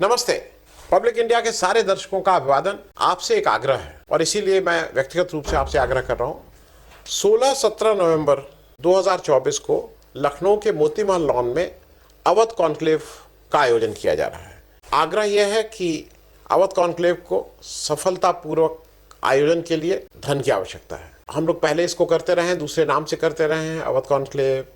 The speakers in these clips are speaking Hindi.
नमस्ते। पब्लिक इंडिया के सारे दर्शकों का अभिवादन। आपसे एक आग्रह है और इसीलिए मैं व्यक्तिगत रूप से आपसे आग्रह कर रहा हूं। 16-17 नवंबर 2024 को लखनऊ के मोती महल लॉन में अवध कॉन्क्लेव का आयोजन किया जा रहा है। आग्रह यह है कि अवध कॉन्क्लेव को सफलतापूर्वक आयोजन के लिए धन की आवश्यकता है। हम लोग पहले इसको करते रहे हैं, दूसरे नाम से करते रहे हैं, अवध कॉन्क्लेव,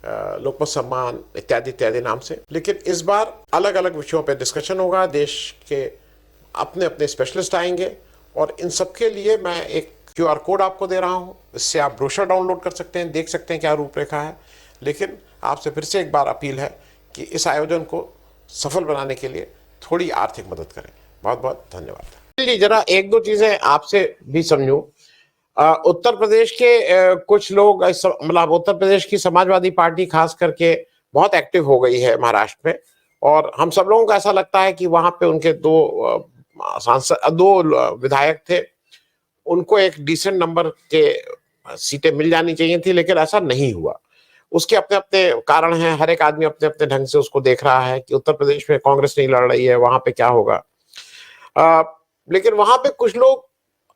लोकमत सम्मान इत्यादि इत्यादि नाम से। लेकिन इस बार अलग अलग विषयों पर डिस्कशन होगा। देश के अपने अपने स्पेशलिस्ट आएंगे और इन सबके लिए मैं एक QR कोड आपको दे रहा हूं। इससे आप ब्रोशर डाउनलोड कर सकते हैं, देख सकते हैं क्या रूपरेखा है। लेकिन आपसे फिर से एक बार अपील है कि इस आयोजन को सफल बनाने के लिए थोड़ी आर्थिक मदद करें। बहुत बहुत धन्यवाद। जरा एक दो चीजें आपसे भी समझूं। उत्तर प्रदेश के कुछ लोग, मतलब उत्तर प्रदेश की समाजवादी पार्टी खास करके बहुत एक्टिव हो गई है महाराष्ट्र में, और हम सब लोगों को ऐसा लगता है कि वहां पे उनके दो विधायक थे, उनको एक डिसेंट नंबर के सीटें मिल जानी चाहिए थी, लेकिन ऐसा नहीं हुआ। उसके अपने अपने कारण हैं, हर एक आदमी अपने अपने ढंग से उसको देख रहा है कि उत्तर प्रदेश में कांग्रेस नहीं लड़ रही है, वहां पे क्या होगा। लेकिन वहां पे कुछ लोग,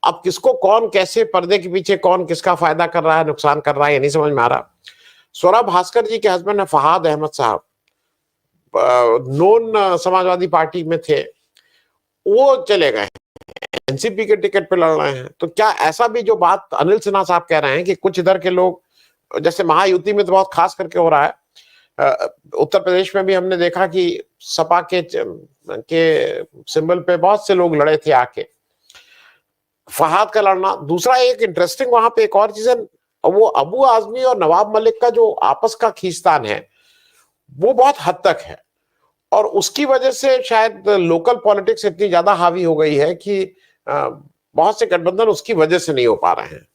अब किसको कौन कैसे पर्दे के पीछे कौन किसका फायदा कर रहा है, नुकसान कर रहा है, ये नहीं समझ में आ रहा। स्वरा भास्कर जी के हस्बैंड है फहाद अहमद साहब, नॉन समाजवादी पार्टी में थे, वो चले गए, एनसीपी के टिकट पे लड़ रहे हैं। तो क्या ऐसा भी जो बात अनिल सिन्हा साहब कह रहे हैं कि कुछ इधर के लोग, जैसे महायुति में तो बहुत खास करके हो रहा है, उत्तर प्रदेश में भी हमने देखा कि सपा के सिंबल पे बहुत से लोग लड़े थे आके, फहाद का लड़ना। दूसरा एक इंटरेस्टिंग वहां पे एक और चीज है, वो अबू आजमी और नवाब मलिक का जो आपस का खींचतान है वो बहुत हद तक है, और उसकी वजह से शायद लोकल पॉलिटिक्स इतनी ज्यादा हावी हो गई है कि बहुत से गठबंधन उसकी वजह से नहीं हो पा रहे हैं।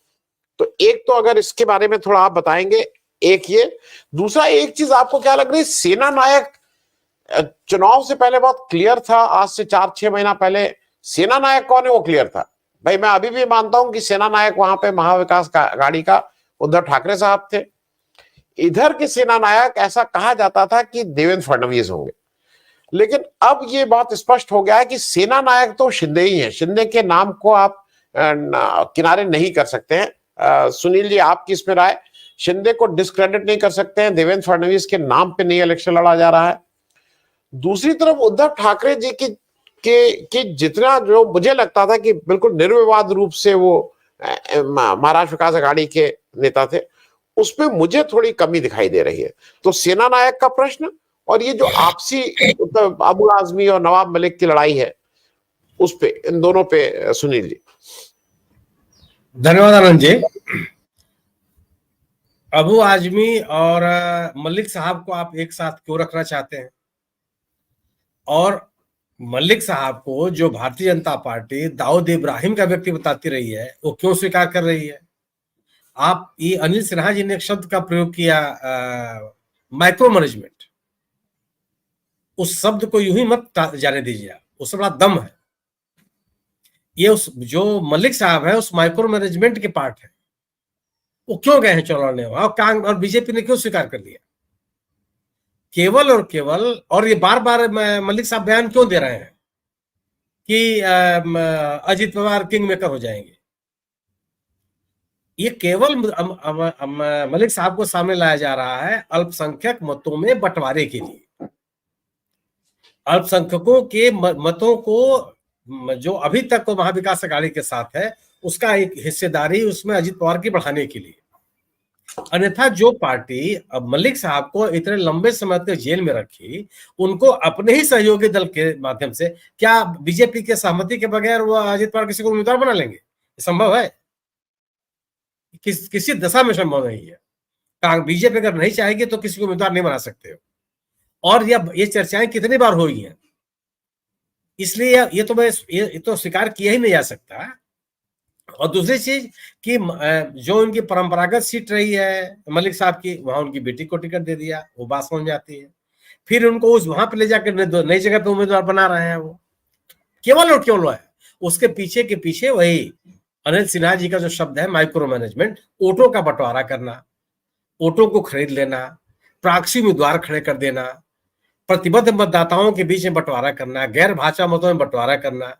तो एक तो अगर इसके बारे में थोड़ा आप बताएंगे, एक ये। दूसरा एक चीज आपको क्या लग रही है, सेना नायक चुनाव से पहले बहुत क्लियर था, आज से 4-6 महीना पहले सेना नायक कौन है वो क्लियर था। भाई मैं अभी भी मानता हूं कि सेना नायक वहां पे महाविकास आघाड़ी का उद्धव ठाकरे साहब थे। इधर के सेना नायक ऐसा कहा जाता था कि देवेंद्र फडणवीस होंगे, लेकिन अब ये बहुत स्पष्ट हो गया है कि सेना नायक तो शिंदे ही है। शिंदे के नाम को आप किनारे नहीं कर सकते हैं। सुनील जी, आपकी इसमें राय? शिंदे को डिस्क्रेडिट नहीं कर सकते हैं, देवेंद्र फडणवीस के नाम पे नहीं इलेक्शन लड़ा जा रहा है। दूसरी तरफ उद्धव ठाकरे जी की जितना, जो मुझे लगता था कि बिल्कुल निर्विवाद रूप से वो महाराष्ट्र विकास आघाड़ी के नेता थे, उसमें मुझे थोड़ी कमी दिखाई दे रही है। तो सेना नायक का प्रश्न और ये जो आपसी अबू आजमी और नवाब मलिक की लड़ाई है, उस पे, इन दोनों पे सुनील जी। धन्यवाद आनंद जी। अबू आजमी और मलिक साहब को आप एक साथ क्यों रखना चाहते हैं, और मलिक साहब को जो भारतीय जनता पार्टी दाऊद इब्राहिम का व्यक्ति बताती रही है, वो क्यों स्वीकार कर रही है? आप, ये अनिल सिन्हा जी ने एक शब्द का प्रयोग किया, माइक्रो मैनेजमेंट। उस शब्द को यूं ही मत जाने दीजिए, उससे बड़ा दम है। ये उस जो मलिक साहब है उस माइक्रो मैनेजमेंट के पार्ट है। वो क्यों गए हैं चौलाने, और बीजेपी ने क्यों स्वीकार कर लिया? केवल और केवल, और ये बार बार मलिक साहब बयान क्यों दे रहे हैं कि अजित पवार किंग मेकर हो जाएंगे? ये केवल मलिक साहब को सामने लाया जा रहा है अल्पसंख्यक मतों में बंटवारे के लिए। अल्पसंख्यकों के मतों को, जो अभी तक को महाविकास आघाड़ी के साथ है, उसका एक हिस्सेदारी उसमें अजित पवार की बढ़ाने के लिए। अन्यथा जो पार्टी अब मलिक साहब को इतने लंबे समय तक जेल में रखी, उनको अपने ही सहयोगी दल के माध्यम से, क्या बीजेपी के सहमति के बगैर वो अजित पवार किसी को उम्मीदवार बना लेंगे? संभव है? किसी दशा में संभव नहीं है। बीजेपी अगर नहीं चाहेगी तो किसी को उम्मीदवार नहीं बना सकते हो। और ये चर्चाएं कितनी बार हुई हैं, इसलिए ये तो स्वीकार किया ही नहीं जा सकता। और दूसरी चीज कि जो उनकी परंपरागत सीट रही है मलिक साहब की, वहां उनकी बेटी को टिकट दे दिया, वो बात समझ में आती है। फिर उनको वहां पे ले जाकर नई जगह पे उम्मीदवार बना रहे हैं। वो केवल और केवल है, उसके पीछे के पीछे वही अनिल सिन्हा जी का जो शब्द है, माइक्रो मैनेजमेंट, वोटों का बंटवारा करना, वोटों को खरीद लेना, प्रॉक्सी उम्मीदवार खड़े कर देना, प्रतिबद्ध मतदाताओं के बीच में बंटवारा करना, गैर भाजपा मतों में बंटवारा करना,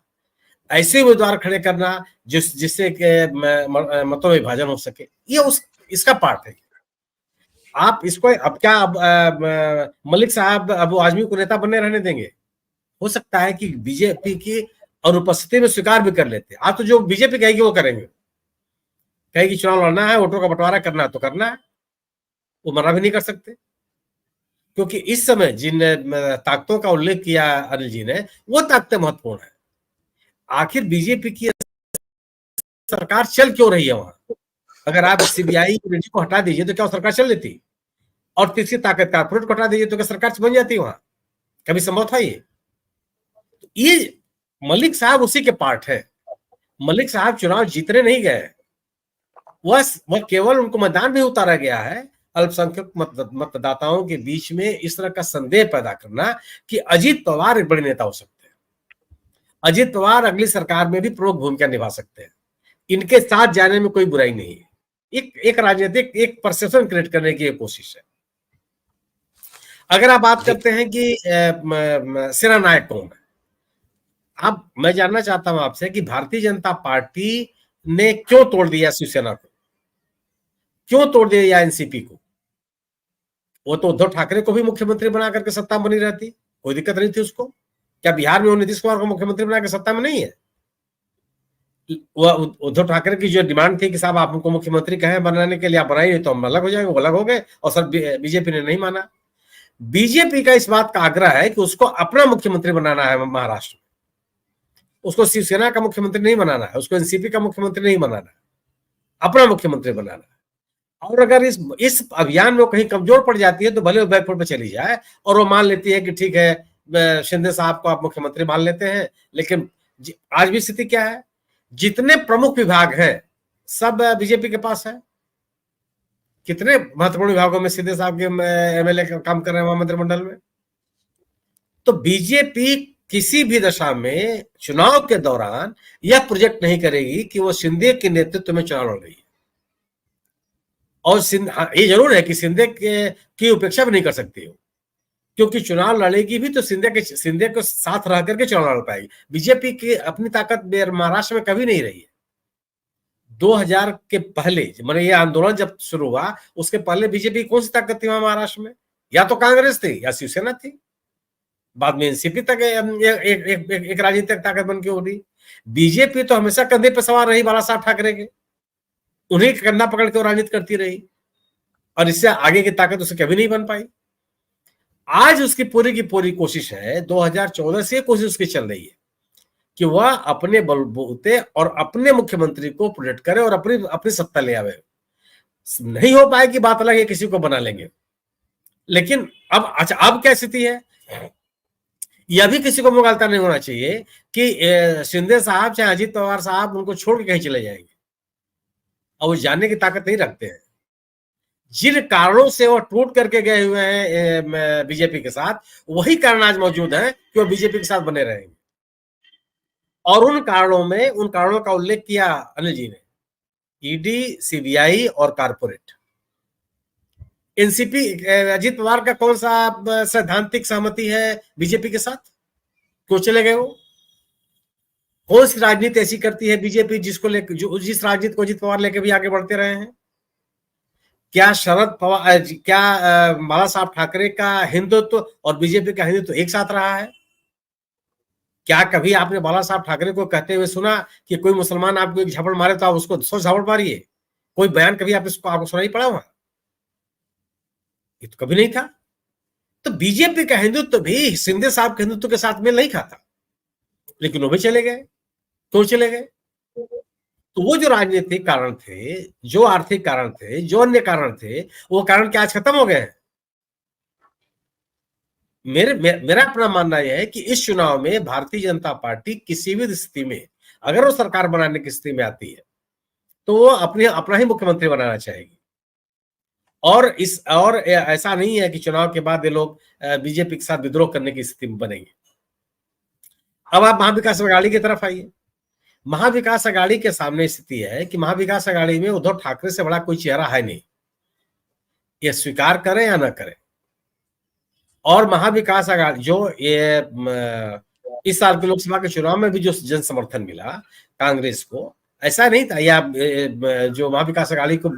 ऐसे उम्मीदवार खड़े करना जिससे मतों में विभाजन हो सके, ये इसका पार्ट है। आप इसको अब क्या मलिक साहब अबू आजमी को नेता बनने रहने देंगे? हो सकता है कि बीजेपी की अनुपस्थिति में स्वीकार भी कर लेते। आप तो जो बीजेपी कहेगी वो करेंगे, कहेगी चुनाव लड़ना है, वोटों का बंटवारा करना है तो करना है, वो मना भी नहीं कर सकते। क्योंकि इस समय जिन ताकतों का उल्लेख किया अनिल जी ने, वो ताकतें महत्वपूर्ण है। आखिर बीजेपी की सरकार चल क्यों रही है वहां? अगर आप सीबीआई को हटा दीजिए तो क्या सरकार चल लेती? और तीसरी ताकत कारपोरेट को हटा दीजिए तो क्या सरकार बन जाती वहां? कभी संभव था ये मलिक साहब उसी के पार्ट है। मलिक साहब चुनाव जीतने नहीं गए, वह केवल उनको मैदान में उतारा गया है अल्पसंख्यक मतदाताओं के बीच में इस तरह का संदेह पैदा करना कि अजीत पवार एक बड़े नेता हो सकते हैं, अजीत पवार अगली सरकार में भी प्रमुख भूमिका निभा सकते हैं, इनके साथ जाने में कोई बुराई नहीं है। एक राजनीतिक एक परसेप्शन क्रिएट करने की कोशिश है। अगर आप बात करते हैं कि सेना नायक कौन है, अब मैं जानना चाहता हूं आपसे कि भारतीय जनता पार्टी ने क्यों तोड़ दिया शिवसेना को, क्यों तोड़ दिया एनसीपी को? वो तो उद्धव ठाकरे को भी मुख्यमंत्री बना करके सत्ता बनी रहती, कोई दिक्कत नहीं थी उसको। क्या बिहार में वो नीतीश कुमार को मुख्यमंत्री बना के सत्ता में नहीं है? उद्धव ठाकरे की जो डिमांड थी कि साहब आप हमको मुख्यमंत्री कहें बनाने के लिए, आप बनाइए तो हम अलग हो जाएंगे, वो अलग हो गए। और सर बीजेपी ने नहीं माना। बीजेपी का इस बात का आग्रह है कि उसको अपना मुख्यमंत्री बनाना है महाराष्ट्र में, उसको शिवसेना का मुख्यमंत्री नहीं बनाना है, उसको एनसीपी का मुख्यमंत्री नहीं बनाना है, अपना मुख्यमंत्री बनाना है। और अगर इस अभियान में कहीं कमजोर पड़ जाती है तो भले बैकफुट पे चली जाए और वो मान लेती है कि ठीक है शिंदे साहब को आप मुख्यमंत्री मान लेते हैं। लेकिन आज भी स्थिति क्या है, जितने प्रमुख विभाग हैं सब बीजेपी के पास है। कितने महत्वपूर्ण विभागों में शिंदे साहब के एमएलए काम कर रहे हैं वहां मंत्रिमंडल में। तो बीजेपी किसी भी दशा में चुनाव के दौरान यह प्रोजेक्ट नहीं करेगी कि वो शिंदे के नेतृत्व में चुनाव लड़ रही है। और ये जरूर है कि शिंदे की उपेक्षा भी नहीं कर सकती हो, क्योंकि चुनाव लड़ेगी भी तो शिंदे को साथ रह करके चुनाव लड़ पाएगी। बीजेपी की अपनी ताकत महाराष्ट्र में कभी नहीं रही है। 2000 के पहले माने ये आंदोलन जब शुरू हुआ उसके पहले बीजेपी कौन सी ताकत थी वहां महाराष्ट्र में? या तो कांग्रेस थी या शिवसेना थी, बाद में एनसीपी तक एक राजनीतिक ताकत बन के उठी। बीजेपी तो हमेशा कंधे पर सवार रही बाला साहब ठाकरे के, उन्हीं का कंधा पकड़ के वो राजनीति करती रही और इससे आगे की ताकत उसे कभी नहीं बन पाई। आज उसकी पूरी की पूरी कोशिश है, 2014 से कोशिश उसकी चल रही है कि वह अपने बलबूते और अपने मुख्यमंत्री को प्रोटेक्ट करे और अपनी सत्ता ले आवे। नहीं हो पाएगी बात अलग है, किसी को बना लेंगे। लेकिन अब क्या स्थिति है, यह भी किसी को मुगालता नहीं होना चाहिए कि शिंदे साहब चाहे अजीत पवार साहब उनको छोड़ के कहीं चले जाएंगे, और वो जानने की ताकत नहीं रखते हैं। जिन कारणों से वो टूट करके गए हुए हैं बीजेपी के साथ, वही कारण आज मौजूद है कि वो बीजेपी के साथ बने रहेंगे। और उन कारणों का उल्लेख किया अनिल जी ने, ईडी, सीबीआई और कारपोरेट। एनसीपी अजीत पवार का कौन सा सैद्धांतिक सहमति है बीजेपी के साथ? क्यों चले गए वो? कौन सी राजनीति ऐसी करती है बीजेपी जिस राजनीति को अजीत पवार लेके भी आगे बढ़ते रहे हैं? क्या शरद पवार, क्या बाला साहब ठाकरे का हिंदुत्व और बीजेपी का हिंदुत्व एक साथ रहा है? क्या कभी आपने बाला साहब ठाकरे को कहते हुए सुना कि कोई मुसलमान आपको एक झापड़ मारे तो आप उसको 100 झापड़ मारिए? कोई बयान कभी आपको सुनाई पड़ा वहां? ये तो कभी नहीं था। तो बीजेपी का हिंदुत्व भी शिंदे साहब के हिंदुत्व के साथ मेल नहीं खाता, लेकिन वो भी चले गए। क्यों चले गए? तो वो जो राजनीतिक कारण थे, जो आर्थिक कारण थे, जो अन्य कारण थे, वो कारण क्या आज खत्म हो गए हैं? मेरा अपना मानना यह है कि इस चुनाव में भारतीय जनता पार्टी किसी भी स्थिति में, अगर वो सरकार बनाने की स्थिति में आती है तो वो अपना ही मुख्यमंत्री बनाना चाहेगी। और ऐसा नहीं है कि चुनाव के बाद ये लोग बीजेपी के साथ विद्रोह करने की स्थिति में बनेंगे। अब आप महाविकास अघाड़ी की तरफ आइए। महाविकास अघाड़ी के सामने स्थिति है कि महाविकास अघाड़ी में उद्धव ठाकरे से बड़ा कोई चेहरा है नहीं, ये स्वीकार करें या ना करें। और महाविकास आघाड़ी जो इस साल के लोकसभा के चुनाव में भी जो जन समर्थन मिला कांग्रेस को, ऐसा नहीं था, या जो महाविकास आघाड़ी को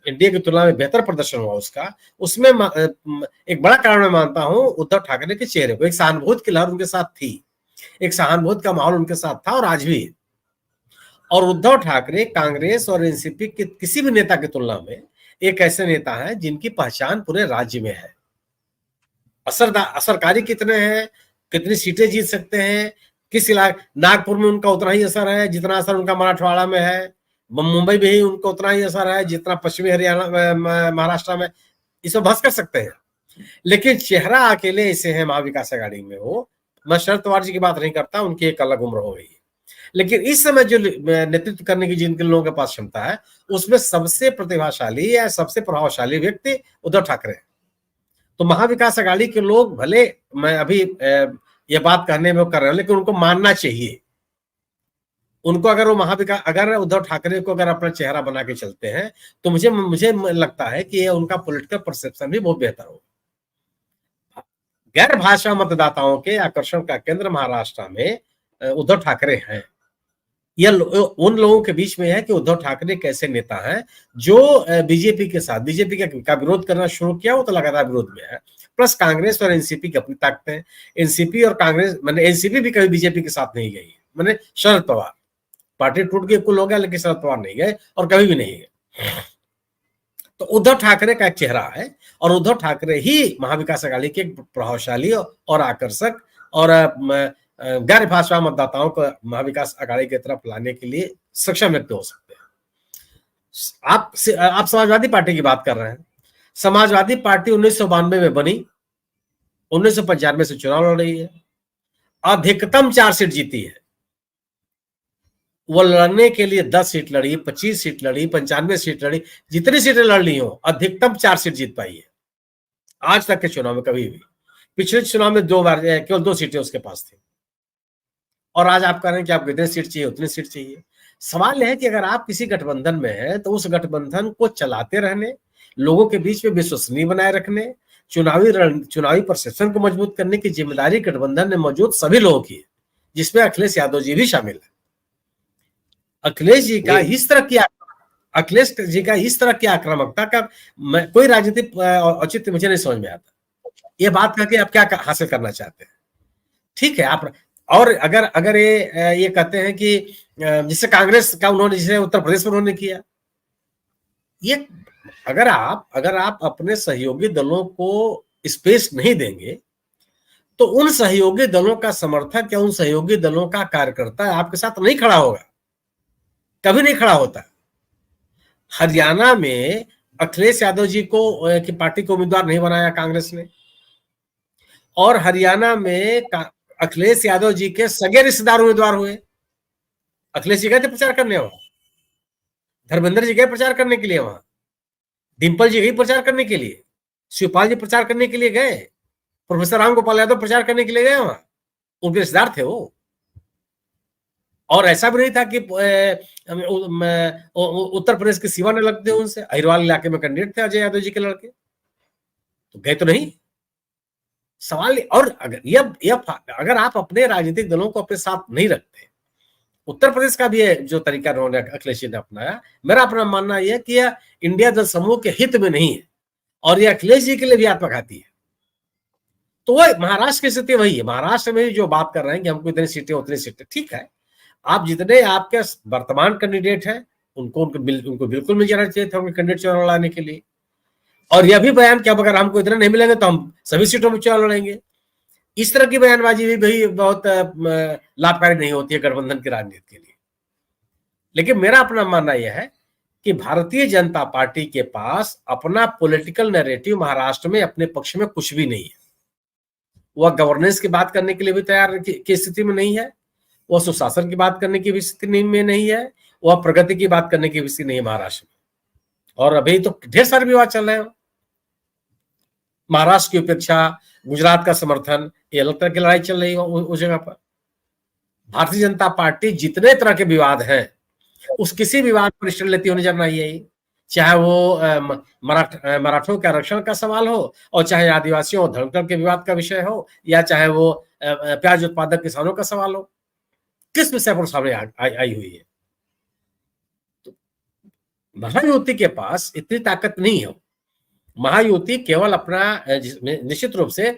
एनडीए की तुलना में बेहतर प्रदर्शन हुआ उसका, उसमें एक बड़ा कारण मैं मानता हूं उद्धव ठाकरे के चेहरे को, एक सहानुभूति की लहर उनके साथ थी, एक सहानुभूति का माहौल उनके साथ था और आज भी। और उद्धव ठाकरे कांग्रेस और एनसीपी के किसी भी नेता की तुलना में एक ऐसे नेता हैं जिनकी पहचान पूरे राज्य में है। असरकारी कितने हैं, कितनी सीटें जीत सकते हैं, किस इलाके, नागपुर में उनका उतना ही असर है जितना असर उनका मराठवाड़ा में है, मुंबई में ही उनका उतना ही असर है जितना पश्चिमी हरियाणा महाराष्ट्र में, इसमें बहस कर सकते हैं। लेकिन चेहरा अकेले ऐसे हैं महाविकास आघाड़ी में, वो मैं शरद पवार जी की बात नहीं करता, उनकी एक अलग उम्र हो गई है, लेकिन इस समय जो नेतृत्व करने की जिन लोगों के पास क्षमता है उसमें सबसे प्रतिभाशाली या सबसे प्रभावशाली व्यक्ति उद्धव ठाकरे हैं। तो महाविकास आघाड़ी के लोग भले, मैं अभी ये बात कहने में कर रहे हैं, लेकिन उनको मानना चाहिए, उनको अगर वो अगर उद्धव ठाकरे को अगर अपना चेहरा बना के चलते हैं तो मुझे लगता है कि उनका पॉलिटिकल परसेप्शन भी बहुत बेहतर होगा। गैर भाजपा मतदाताओं के आकर्षण का केंद्र महाराष्ट्र में उद्धव ठाकरे हैं। यह उन लोगों के बीच में है कि उद्धव ठाकरे कैसे नेता हैं जो बीजेपी के साथ, बीजेपी का विरोध करना शुरू किया, वो तो लगातार विरोध में है, प्लस कांग्रेस और एनसीपी की अपनी ताकतें हैं। एनसीपी और कांग्रेस, मैंने एनसीपी भी कभी बीजेपी के साथ नहीं गई, मैंने शरद पवार, पार्टी टूट के कुल हो गया लेकिन शरद पवार नहीं गए और कभी भी नहीं गए। तो उद्धव ठाकरे का एक चेहरा है और उद्धव ठाकरे ही महाविकास आघाड़ी के प्रभावशाली और आकर्षक और गैर भाजपा मतदाताओं को महाविकास आघाड़ी की तरफ लाने के लिए सक्षम व्यक्ति हो सकते हैं। आप समाजवादी पार्टी की बात कर रहे हैं। समाजवादी पार्टी 1992 में बनी, 1995 से चुनाव लड़ रही है, अधिकतम 4 सीट जीती है। वो लड़ने के लिए 10 सीट लड़ी, 25 सीट लड़ी, 95 सीट लड़ी, जितनी सीटें लड़ ली हो अधिकतम 4 सीट जीत पाई है आज तक के चुनाव में कभी भी। पिछले चुनाव में 2 बार केवल 2 सीटें उसके पास थी, और आज आप कह रहे हैं कि आपको इतनी सीट चाहिए, उतनी सीट चाहिए। सवाल यह है कि अगर आप किसी गठबंधन में हैं तो उस गठबंधन को चलाते रहने, लोगों के बीच में विश्वसनीय बनाए रखने, चुनावी परसेप्शन को मजबूत करने की जिम्मेदारी गठबंधन में मौजूद सभी लोगों की है, जिसमें अखिलेश यादव जी भी शामिल है। अखिलेश जी का इस तरह की आक्रामकता का कोई राजनीतिक औचित्य मुझे नहीं समझ में आता। ये बात करके आप क्या हासिल करना चाहते हैं? ठीक है, आप, और अगर ये कहते हैं कि जिससे कांग्रेस का उन्होंने, जिसे उत्तर प्रदेश में उन्होंने किया, ये अगर आप अपने सहयोगी दलों को स्पेस नहीं देंगे तो उन सहयोगी दलों का समर्थक या उन सहयोगी दलों का कार्यकर्ता आपके साथ नहीं खड़ा होगा, कभी नहीं खड़ा होता। हरियाणा में अखिलेश यादव जी को की पार्टी को उम्मीदवार नहीं बनाया कांग्रेस ने, और हरियाणा में अखिलेश यादव जी के सगे रिश्तेदार उम्मीदवार हुए। अखिलेश जी गए थे प्रचार करने वहां, धर्मेंद्र जी गए प्रचार करने के लिए वहां, डिंपल जी गई प्रचार करने के लिए, शिवपाल जी प्रचार करने के लिए गए, प्रोफेसर राम गोपाल यादव प्रचार करने के लिए गए वहां, उनके रिश्तेदार थे वो। और ऐसा भी नहीं था कि उत्तर प्रदेश के सिवा ने लगते उनसे, अहिरवाल इलाके में कैंडिडेट थे अजय यादव जी के लड़के, तो गए तो नहीं। सवाल, और अगर आप अपने राजनीतिक दलों को अपने साथ नहीं रखते, उत्तर प्रदेश का भी जो तरीका उन्होंने अखिलेश जी ने अपनाया, मेरा अपना मानना यह कि यह इंडिया दल समूह के हित में नहीं है और यह अखिलेश जी के लिए भी आत्मघाती है। तो वह महाराष्ट्र की स्थिति वही है। महाराष्ट्र में जो बात कर रहे हैं कि हमको इतनी सीटें उतनी सीटें, ठीक है, आप जितने आपके वर्तमान कैंडिडेट हैं उनको बिल्कुल मिल जाना चाहिए था उनके कैंडिडेट चुनाव लड़ाने के लिए। और यह भी बयान कि अब अगर हमको इतने नहीं मिलेंगे तो हम सभी सीटों में चुनाव लड़ेंगे, इस तरह की बयानबाजी भी बहुत लाभकारी नहीं होती है गठबंधन की राजनीति के लिए। लेकिन मेरा अपना मानना यह है कि भारतीय जनता पार्टी के पास अपना पॉलिटिकल नैरेटिव महाराष्ट्र में अपने पक्ष में कुछ भी नहीं है। वह गवर्नेंस की बात करने के लिए भी तैयार की स्थिति में नहीं है, वह सुशासन की बात करने की भी स्थिति में नहीं है, वह प्रगति की बात करने की भी स्थिति नहीं है महाराष्ट्र में। और अभी तो ढेर सारे विवाद चल रहे हैं महाराष्ट्र की उपेक्षा, गुजरात का समर्थन, ये अलग तरह की लड़ाई चल रही है उस जगह पर। भारतीय जनता पार्टी जितने तरह के विवाद हैं उस किसी विवाद पर स्टैंड लेती होनी नजर नहीं आई। चाहे वो मराठों के आरक्षण का सवाल हो, और चाहे आदिवासियों और धर्मकर्म के विवाद का विषय हो, या चाहे वो प्याज उत्पादक किसानों का सवाल हो, किस विषय पर सामने आई हुई है। तो महायुति के पास इतनी ताकत नहीं है। महायुति केवल अपना निश्चित रूप से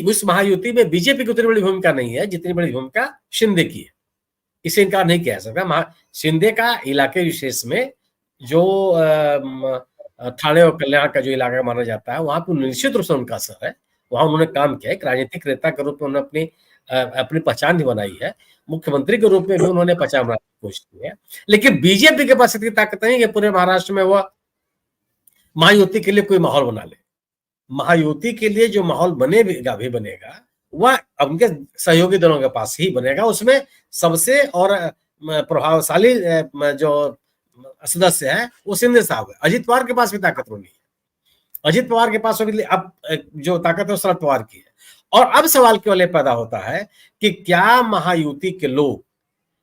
उस महायुति में बीजेपी की उतनी बड़ी भूमिका नहीं है जितनी बड़ी भूमिका शिंदे की है, इसे इनकार नहीं किया जा सकता। शिंदे का इलाके विशेष में जो ठाणे और कल्याण का जो इलाका माना जाता है, वहां पर निश्चित रूप से उनका असर है। वहां उन्होंने काम किया, एक राजनीतिक नेता के रूप में उन्होंने अपनी पहचान भी बनाई है, मुख्यमंत्री के रूप में भी उन्होंने पहचान बनाने की कोशिश की है। लेकिन बीजेपी के पास इतनी ताकत नहीं है कि पूरे महाराष्ट्र में वह महायुति के लिए कोई माहौल बना ले। महायुति के लिए जो माहौल बनेगा भी बनेगा, वह उनके सहयोगी दलों के पास ही बनेगा। उसमें सबसे और प्रभावशाली जो सदस्य है वो शिंदे साहब है। अजित पवार के पास भी ताकत नहीं है। अजित पवार के पास अब जो ताकत है शरद पवार की है। और अब सवाल केवल ये पैदा होता है कि क्या महायुति के लोग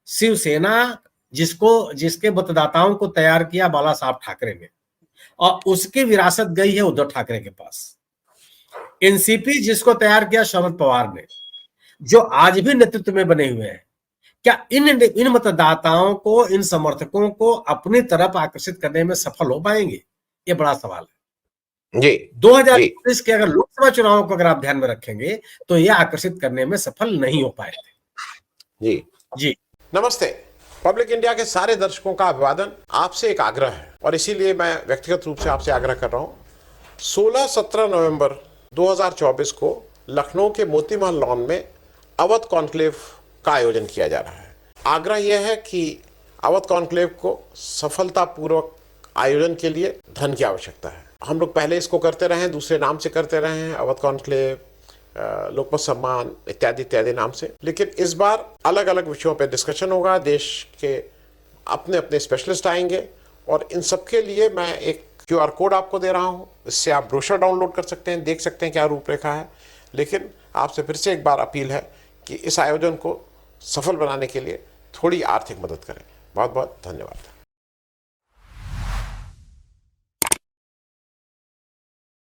शिवसेना, जिसके मतदाताओं को तैयार किया बाला साहब ठाकरे ने, और उसकी विरासत गई है उद्धव ठाकरे के पास, एनसीपी जिसको तैयार किया शरद पवार ने, जो आज भी नेतृत्व में बने हुए हैं, क्या इन मतदाताओं को, इन समर्थकों को अपनी तरफ आकर्षित करने में सफल हो पाएंगे? ये बड़ा सवाल है जी। 2019 के अगर लोकसभा चुनावों को अगर आप ध्यान में रखेंगे तो ये आकर्षित करने में सफल नहीं हो पाए थे। जी जी नमस्ते। पब्लिक इंडिया के सारे दर्शकों का अभिवादन। आपसे एक आग्रह है और इसीलिए मैं व्यक्तिगत रूप से आपसे आग्रह कर रहा हूं। 16-17 नवंबर 2024 को लखनऊ के मोती महल लॉन में अवध कॉन्क्लेव का आयोजन किया जा रहा है। आग्रह यह है कि अवध कॉन्क्लेव को सफलतापूर्वक आयोजन के लिए धन की आवश्यकता है। हम लोग पहले इसको करते रहे हैं, दूसरे नाम से करते रहे हैं, अवध कॉन्क्लेव, लोकमत सम्मान इत्यादि इत्यादि नाम से, लेकिन इस बार अलग अलग विषयों पर डिस्कशन होगा। देश के अपने अपने स्पेशलिस्ट आएंगे और इन सबके लिए मैं एक QR कोड आपको दे रहा हूं। इससे आप ब्रोशर डाउनलोड कर सकते हैं, देख सकते हैं क्या रूपरेखा है। लेकिन आपसे फिर से एक बार अपील है कि इस आयोजन को सफल बनाने के लिए थोड़ी आर्थिक मदद करें। बहुत बहुत धन्यवाद।